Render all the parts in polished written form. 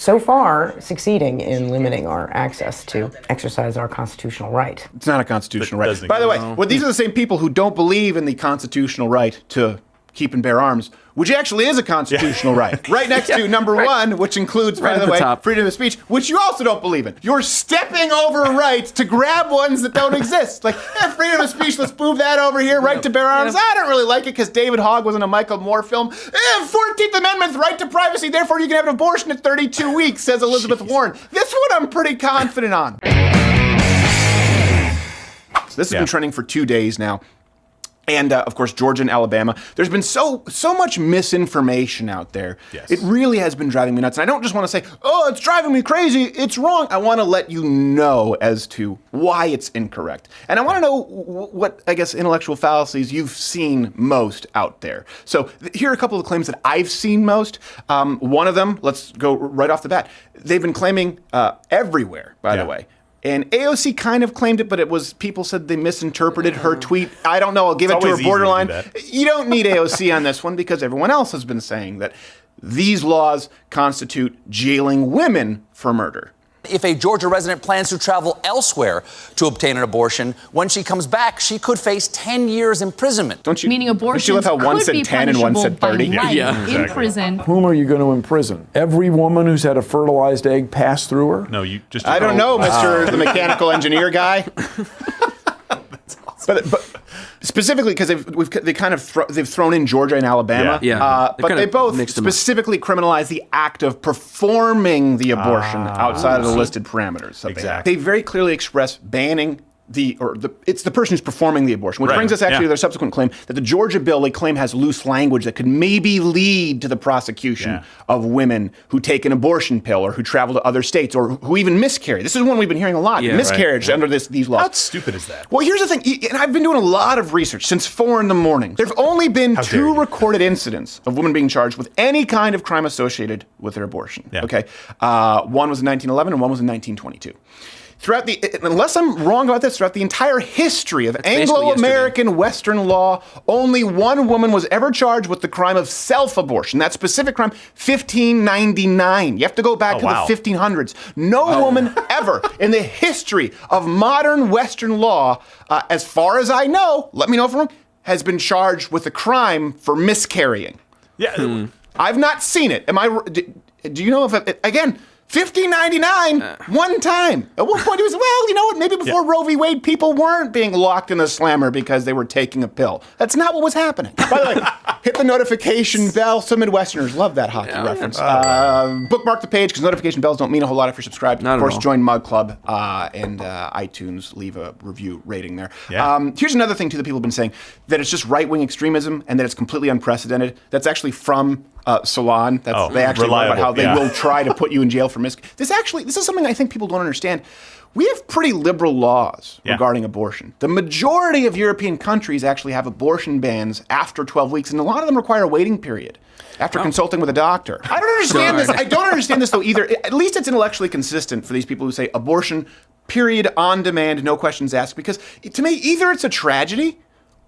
so far succeeding in limiting our access to exercise our constitutional right. It's not a constitutional right. By the way, well, these are the same people who don't believe in the constitutional right to keep and bear arms, which actually is a constitutional right. Right next to number one, which includes, by the way, freedom of speech, which you also don't believe in. You're stepping over rights to grab ones that don't exist. Like, freedom of speech, let's move that over here. Right to bear arms, I don't really like it because David Hogg was in a Michael Moore film. 14th Amendment, right to privacy, therefore you can have an abortion at 32 weeks, says Elizabeth Warren. This one I'm pretty confident on. So this has been trending for 2 days now. And, of course, Georgia and Alabama. There's been so much misinformation out there. Yes. It really has been driving me nuts. And I don't just want to say, oh, it's driving me crazy. It's wrong. I want to let you know as to why it's incorrect. And I want to know what, I guess, intellectual fallacies you've seen most out there. So here are a couple of claims that I've seen most. One of them, let's go right off the bat. They've been claiming everywhere, by the way. And AOC kind of claimed it, but it was, people said they misinterpreted her tweet. I don't know, I'll give it to her borderline. You don't need AOC on this one because everyone else has been saying that these laws constitute jailing women for murder. If a Georgia resident plans to travel elsewhere to obtain an abortion, when she comes back, she could face 10 years imprisonment. Don't you? Meaning abortion could how one said 10 and one said 30? In prison. Whom are you going to imprison? Every woman who's had a fertilized egg pass through her? No, you just. I don't know, Mr. the mechanical engineer guy. That's awesome. But specifically because they've thrown in Georgia and Alabama, but they both specifically criminalize the act of performing the abortion outside of the listed parameters. They very clearly express banning it's the person who's performing the abortion, which brings us actually to their subsequent claim that the Georgia bill, they claim, has loose language that could maybe lead to the prosecution of women who take an abortion pill or who travel to other states or who even miscarry. This is one we've been hearing a lot. Miscarriage under these laws. How stupid is that? Well, here's the thing, and I've been doing a lot of research since 4 a.m. There have only been 2 recorded incidents of women being charged with any kind of crime associated with their abortion. Okay, one was in 1911 and one was in 1922. Unless I'm wrong about this, throughout the entire history of Anglo-American Western law, only one woman was ever charged with the crime of self-abortion. That specific crime, 1599. You have to go back to the 1500s. No woman ever in the history of modern Western law, as far as I know, let me know if I'm wrong, has been charged with a crime for miscarrying. Yeah. I've not seen it. Do you know if, again, 1599, one time. At one point he was, well, you know what, maybe before Roe v. Wade, people weren't being locked in the slammer because they were taking a pill. That's not what was happening. By the way, hit the notification bell. Some Midwesterners love that hockey reference. Bookmark the page because notification bells don't mean a whole lot if you're subscribed. Of course, join Mug Club and iTunes. Leave a review rating there. Here's another thing, too, that people have been saying, that it's just right-wing extremism and that it's completely unprecedented. That's actually from Salon. They actually write about how they will try to put you in jail for this is something I think people don't understand. We have pretty liberal laws regarding abortion. The majority of European countries actually have abortion bans after 12 weeks, and a lot of them require a waiting period after consulting with a doctor. I don't understand this. I don't understand this, though, either. At least it's intellectually consistent for these people who say abortion, period, on demand, no questions asked, because to me, either it's a tragedy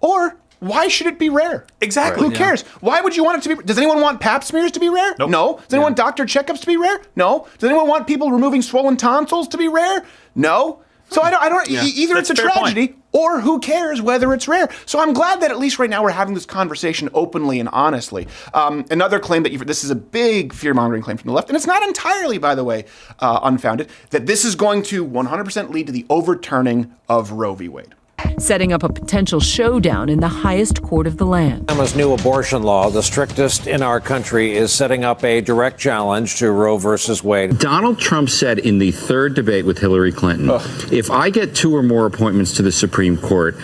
or why should it be rare? Exactly. Who cares? Why would you want it to be? Does anyone want pap smears to be rare? Nope. No. Does anyone want doctor checkups to be rare? No. Does anyone want people removing swollen tonsils to be rare? No. So I don't. Either it's a tragedy or who cares whether it's rare. So I'm glad that at least right now we're having this conversation openly and honestly. Another claim that this is a big fear-mongering claim from the left, and it's not entirely, by the way, unfounded, that this is going to 100% lead to the overturning of Roe v. Wade. Setting up a potential showdown in the highest court of the land. Alabama's new abortion law, the strictest in our country, is setting up a direct challenge to Roe versus Wade. Donald Trump said in the third debate with Hillary Clinton, if I get 2 or more appointments to the Supreme Court,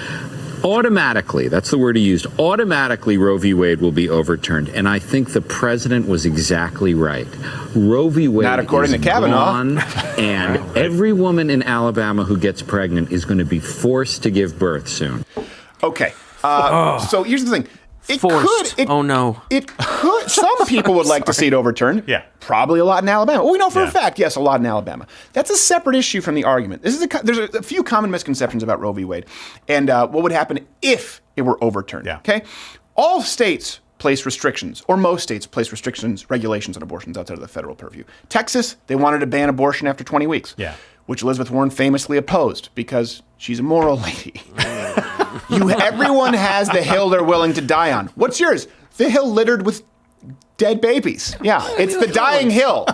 automatically, that's the word he used, automatically Roe v. Wade will be overturned. And I think the president was exactly right. Roe v. Wade not according is to Kavanaugh. Gone, and every woman in Alabama who gets pregnant is going to be forced to give birth soon. Okay. So here's the thing. It Forced. could. It could. Some people would like to see it overturned. Yeah. Probably a lot in Alabama. Well, we know for a fact, yes, a lot in Alabama. That's a separate issue from the argument. There's a few common misconceptions about Roe v. Wade and what would happen if it were overturned. Yeah. Okay. All states place restrictions, or most states place restrictions, regulations on abortions outside of the federal purview. Texas, they wanted to ban abortion after 20 weeks, which Elizabeth Warren famously opposed because she's a moral lady. Everyone has the hill they're willing to die on. What's yours? The hill littered with dead babies. Yeah, it's the dying hill.